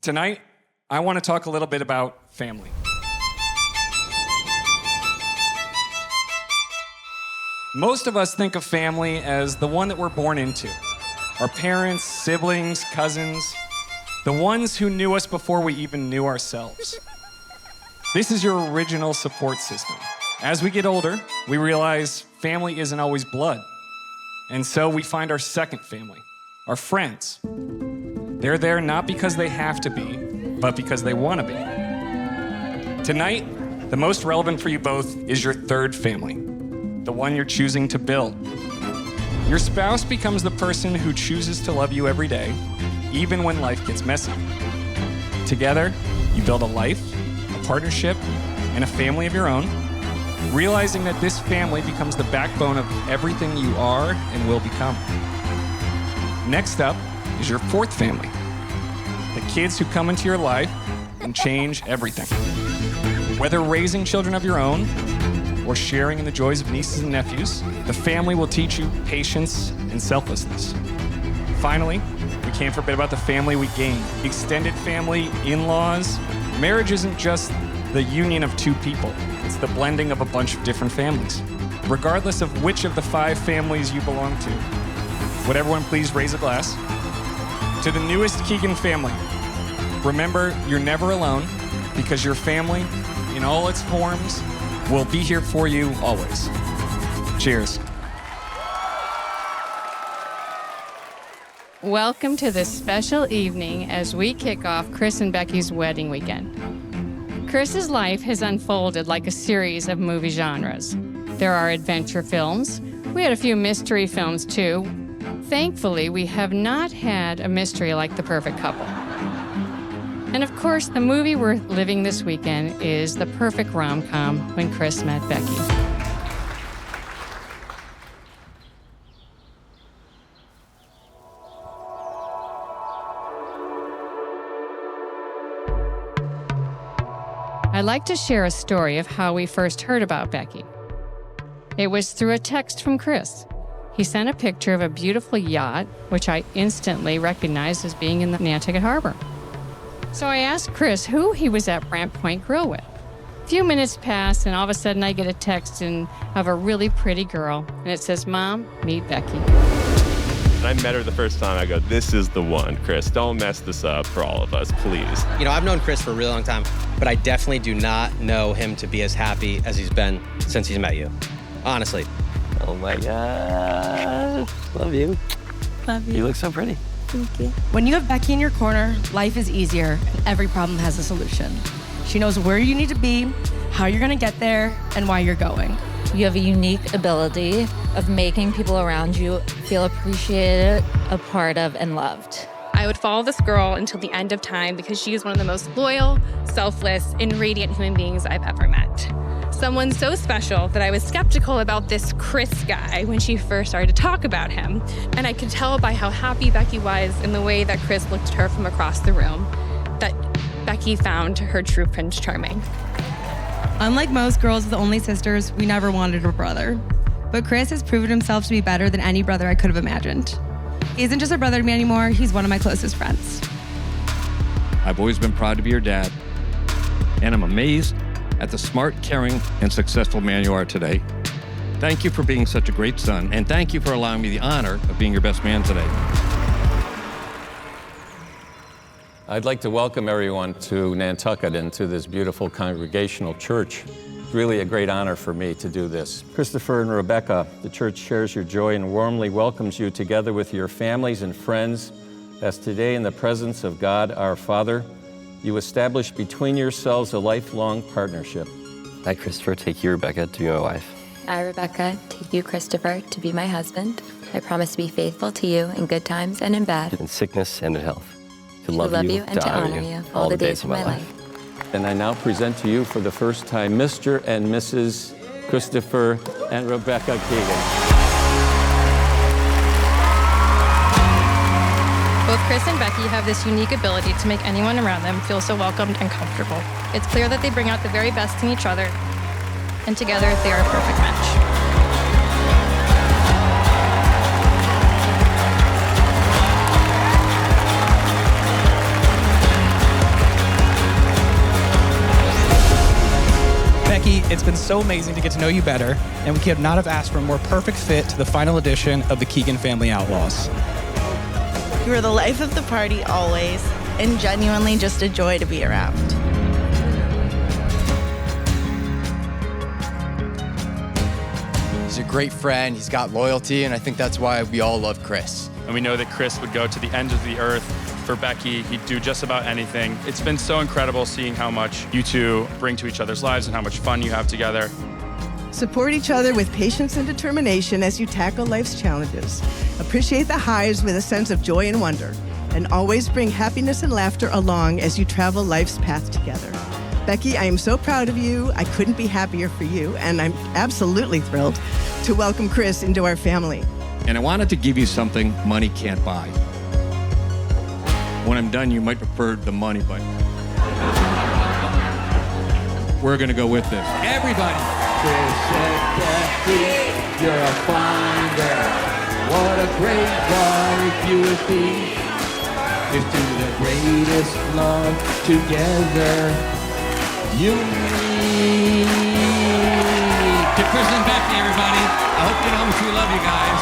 Tonight, I want to talk a little bit about family. Most of us think of family as the one that we're born into. Our parents, siblings, cousins, the ones who knew us before we even knew ourselves. This is your original support system. As we get older, we realize family isn't always blood. And so we find our second family, our friends. They're there not because they have to be, but because they want to be. Tonight, the most relevant for you both is your third family, the one you're choosing to build. Your spouse becomes the person who chooses to love you every day, even when life gets messy. Together, you build a life, a partnership, and a family of your own, realizing that this family becomes the backbone of everything you are and will become. Next up is your fourth family, the kids who come into your life and change everything. Whether raising children of your own or sharing in the joys of nieces and nephews, the family will teach you patience and selflessness. Finally, we can't forget about the family we gain. Extended family, in-laws. Marriage isn't just the union of two people. It's the blending of a bunch of different families. Regardless of which of the 5 families you belong to, would everyone please raise a glass? To the newest Keegan family, remember, you're never alone because your family, in all its forms, will be here for you always. Cheers. Welcome to this special evening as we kick off Chris and Becky's wedding weekend. Chris's life has unfolded like a series of movie genres. There are adventure films. We had a few mystery films too. Thankfully, we have not had a mystery like The Perfect Couple. And of course, the movie we're living this weekend is the perfect rom-com, When Chris Met Becky. I'd like to share a story of how we first heard about Becky. It was through a text from Chris. He sent a picture of a beautiful yacht, which I instantly recognized as being in the Nantucket harbor. So I asked Chris who he was at Brant Point Grill with. A few minutes passed, and all of a sudden I get a text of a really pretty girl, and it says, "Mom, meet Becky." I met her the first time. I go, "This is the one, Chris. Don't mess this up for all of us, please." You know, I've known Chris for a really long time, but I definitely do not know him to be as happy as he's been since he's met you. Honestly. Oh my God. Love you. Love you. You look so pretty. Thank you. When you have Becky in your corner, life is easier and every problem has a solution. She knows where you need to be, how you're gonna get there, and why you're going. You have a unique ability of making people around you feel appreciated, a part of, and loved. I would follow this girl until the end of time because she is one of the most loyal, selfless, and radiant human beings I've ever met. Someone so special that I was skeptical about this Chris guy when she first started to talk about him. And I could tell by how happy Becky was and the way that Chris looked at her from across the room that Becky found her true Prince Charming. Unlike most girls with only sisters, we never wanted a brother. But Chris has proven himself to be better than any brother I could have imagined. He isn't just a brother to me anymore, he's one of my closest friends. I've always been proud to be your dad, and I'm amazed at the smart, caring, and successful man you are today. Thank you for being such a great son, and thank you for allowing me the honor of being your best man today. I'd like to welcome everyone to Nantucket and to this beautiful Congregational church. It's really a great honor for me to do this. Christopher and Rebecca, the church shares your joy and warmly welcomes you together with your families and friends as today in the presence of God our Father, you establish between yourselves a lifelong partnership. I, Christopher, take you, Rebecca, to be my wife. I, Rebecca, take you, Christopher, to be my husband. I promise to be faithful to you in good times and in bad. In sickness and in health. To love you and to honor you all the days of my life. And I now present to you for the first time Mr. and Mrs. Christopher and Rebecca Keegan. Both Chris and Becky have this unique ability to make anyone around them feel so welcomed and comfortable. It's clear that they bring out the very best in each other, and together they are a perfect match. It's been so amazing to get to know you better, and we could not have asked for a more perfect fit to the final edition of the Keegan Family Outlaws. You are the life of the party always, and genuinely just a joy to be around. He's a great friend, he's got loyalty, and I think that's why we all love Chris. And we know that Chris would go to the end of the earth for Becky. He'd do just about anything. It's been so incredible seeing how much you two bring to each other's lives and how much fun you have together. Support each other with patience and determination as you tackle life's challenges. Appreciate the highs with a sense of joy and wonder, and always bring happiness and laughter along as you travel life's path together. Becky, I am so proud of you. I couldn't be happier for you, and I'm absolutely thrilled to welcome Chris into our family. And I wanted to give you something money can't buy. When I'm done, you might prefer the money, but we're gonna go with this. Everybody. Chris and Becky, you're a fine girl. What a great wife you would be. Here's to the greatest love together. You need. To Chris and Becky, everybody. I hope you know how much we love you guys.